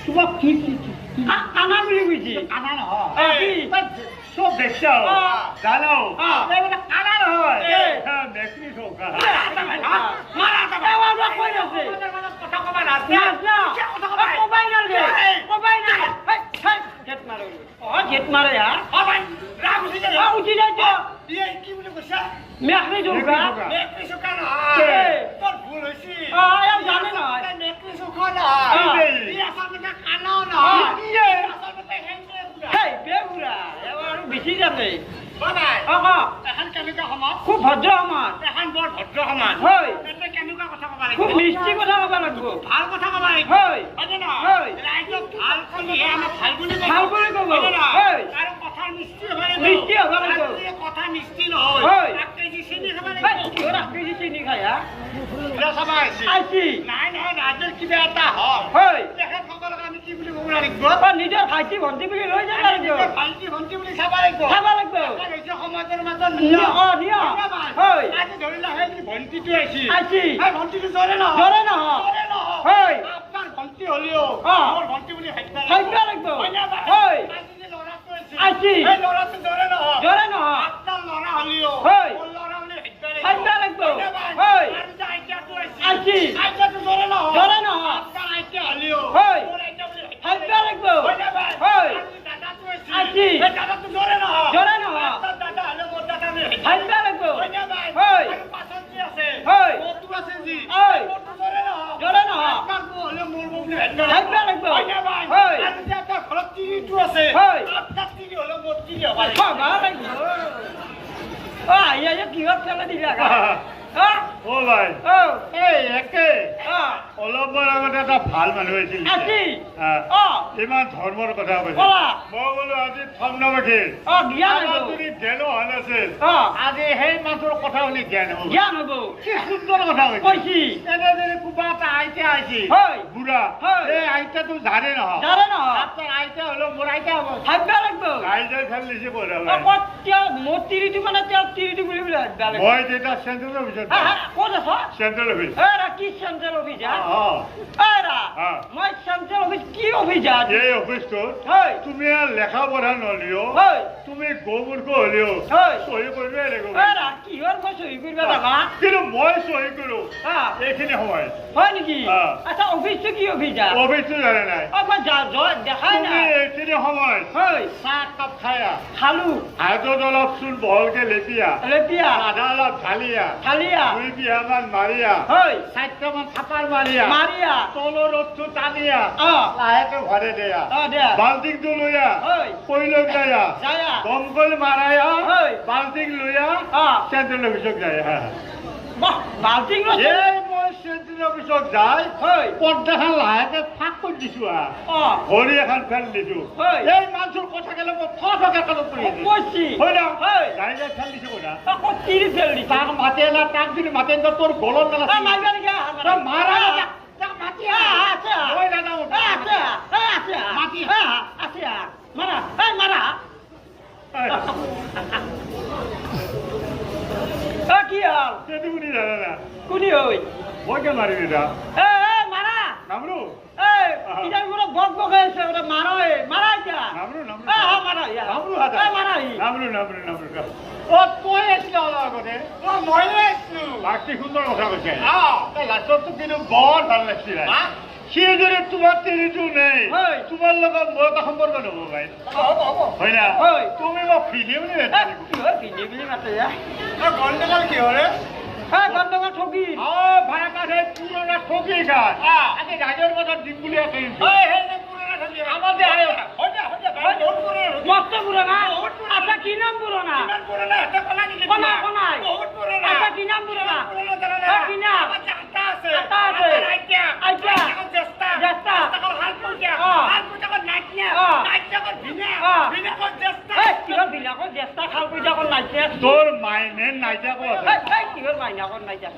তোমাক কি কানা বুলি কৈছে কানা নহয় চব দেখছ জানো এইবিলাক কানা নহয় মেকৰি চৌকা কথা কবা জেঠ মাৰে উঠি যায় কি বুলি কৈছা মেকৰি চৌকা মেকৰি চৌকা নহয় তোৰ ভুল হৈছে জানে নহয় মেকৰি চৌকা নহয় আচলতে কানাও নহয় আচলতে বেগুৰা এবাৰ বেছি জানে এখন কেনেকুৱা সমাজ খুব ভদ্ৰ সমাজ এখন বৰ ভদ্ৰ সমাজ হয় এতিয়া কেনেকুৱা কথা ক'ব লাগিব খুব মিষ্টি কথা ক'ব লাগিব ভাল কথা ক'ব লাগিব হয় হয় ৰাইজক ভাল ক'লেহে আমাক ভাল বুলি ভাল বুলি ক'ব হয় আৰু কথা মিষ্টি হ'ব লাগিব মিষ্টি হ'ব লাগিব কথা মিষ্টি নহয় হয় 1 কেজি চেনি খাব লাগিব কিয় 1 কেজি চেনি খায় চাব আইছি নাই নহয় ৰাইজৰ কিবা এটা হয় হয় তেখেতসকলক আমি কি বুলি ক'ব লাগিব নিজৰ ভাইটি ভণ্টি বুলি লৈ যাব লাগিব ভাইটি ভণ্টি বুলি চাব লাগিব সমাজৰ মাজত হয় আজি ধৰিলা সেই ভণ্টিটো আহিছিল আইছি সেই ভণ্টিটো জৰে নহয় জৰে নহয় হয় আপোনাৰ ভণ্টি হ'লেও মোৰ ভণ্টি বুলি ভাবিব লাগিব হয় আইছি সেই ল'ৰাটো জৰে নহয় আপোনাৰ ল'ৰা হ'লেও হয় মোৰ ল'ৰা বুলি ভাবিব লাগিব হয় আইতাটো আইছি আইতাটো জৰে নহয় আপোনাৰ আইতা হ'লেও হয় মোৰ আইতা বুলি ভাবিব লাগিব হয় দাদাটো আইছি সেই দাদাটো জৰে নহয় আপোনাৰ দাদা হ'লেও মোৰ দাদা বুলি ভাবিব লাগিব হয় পাছত কি আছে হয় কটো আছে যি হয় কটো জৰে নহয় আপোনাৰ বউ হ'লেও মোৰ বউ বুলি ভাবিব লাগিব হয় আৰু যে আপোনাৰ ঘৰত তিৰিটো আছে হয় আপোনাৰ তিৰি হ'লেও মোৰ তিৰি হ'ব লাগিব খাবা লাগিব ইয়া কিহত খেলা দিলা ও ভাই এই একে অঁ অলপমান আগতে এটা ভাল মানুহ আহিছিল আজি ইমান ধৰ্মৰ কথা কৈছে মই বোলো আজি থম নবাকি জ্ঞান যদি জ্ঞান হোৱা নাছিল অঁ আজি সেই মানুহৰ কথা শুনি জ্ঞান হ'ব জ্ঞান হ'ব কি সুন্দৰ কথা কৈছি এনে যদি কোনোবা এটা আইতা আহিছে হয় বুঢ়া হয় এই আইতাটো জানে নহয় জানে নহয় আপোনাৰ আইতা হ'লেও মোৰ আইতা হ'ব ভাবিব লাগিব ৰাইজে খেল দিছে পঢ়া মোৰ তিৰিটো মানে তেওঁৰ তিৰিটো বুলি ভাবিব লাগিব মই যেতিয়া চেণ্ট্ৰেল অফিচত ক'ত আছ চেণ্ট্ৰেল অফিচ কি চেণ্ট্ৰেল অফিচ অঁ মই চেণ্ট্ৰেল অফিচ কি অফিচ এই অফিচটোত হয় তুমি লেখা পঢ়া নলিও হয় তুমি গৌমূৰ্খ হ'লেও হয় চহী কৰিবই লাগিব কিহৰ মই চহী কৰিব লাগা কিন্তু মই চহী কৰো এইখিনি সময় হয় নেকি আচ্ছা অফিচটো কি অফিচ অফিচটো জানে নাই মই দেখাই তুমি নাই এইখিনি সময় হয় চাহ কাপ খায়া খালো হাতত অলপ চুল বহলকে লেপিয়া আধা অলপ ঢালিয়া খালিয়া 2 বিঘামান মাৰিয়া হয় 4টামান থাপাৰ মাৰিয়া মাৰিয়া তলৰ ৰ'দটো টানিয়া অঁ লাহেকে ঘৰে দিয়া দিয়া বাল্টিংটো লৈয়া হয় কৈলক যায়া যায়া দমকল মাৰায়া হয় বাল্টিং লৈয়া চেণ্ট্ৰেল অফিচত যায় বাল্টিং এই মই চেণ্ট্ৰেল অফিচত যাই হয় পৰ্দাখন লাহেকে ফাঁক কৰি দিছো ভৰি এখন ফেল দিছো এই মানুহৰ কথা গেলে মই ফকে কালত কৰি কৈছি হয় না হয় যাই যাই ফেল দিছো কইনা ক'ত তিৰি ফেল দিছে তাক মাতে না তাক যদি মাতে না তোৰ গলত মেলা মাৰিবা নেকি মাৰা তাক মাতি আছে মই নাযাওঁ আছে আছে মাতি আছে মাৰা মাৰা কি হল সেইটো শুনি জানা না কোনি হই মই কে মাৰি দিলা মাৰা নামৰু ইদাৰ পুৰো বক বক হয়েছে ওটা মাৰা মাৰা যা নামৰু নামৰু মাৰা নামৰু হাতা মাৰা নামৰু ও তই আছিল আগতে মই আছিলো বাকি সুন্দৰ কথা কৈছে লাষ্টত কিন্তু বৰ ভাল লাগিছিল সি যদি তোমাৰ তিৰিটো নেই তোমাৰ লগত মোৰ এটা সম্পৰ্ক নহ'ব ভাই হয় না তুমি মোক ফিলি বুলি ফিলি বুলি মাতে গণ্ডগোল কি হৰে গণ্ডগোল ঠগি ভাড়া কাঠে পুৰণা ঠগি খায় আজি ৰাইজৰ মাজত দিম বুলি আহিছে মস্ত পুৰোনা আচ্ছা কি নাম পুৰোনা আচ্ছা কি নাম পুৰোনা কি নাম তোৰ মাইনে নাইজা কিহৰ মাইনাকৰ নাইজা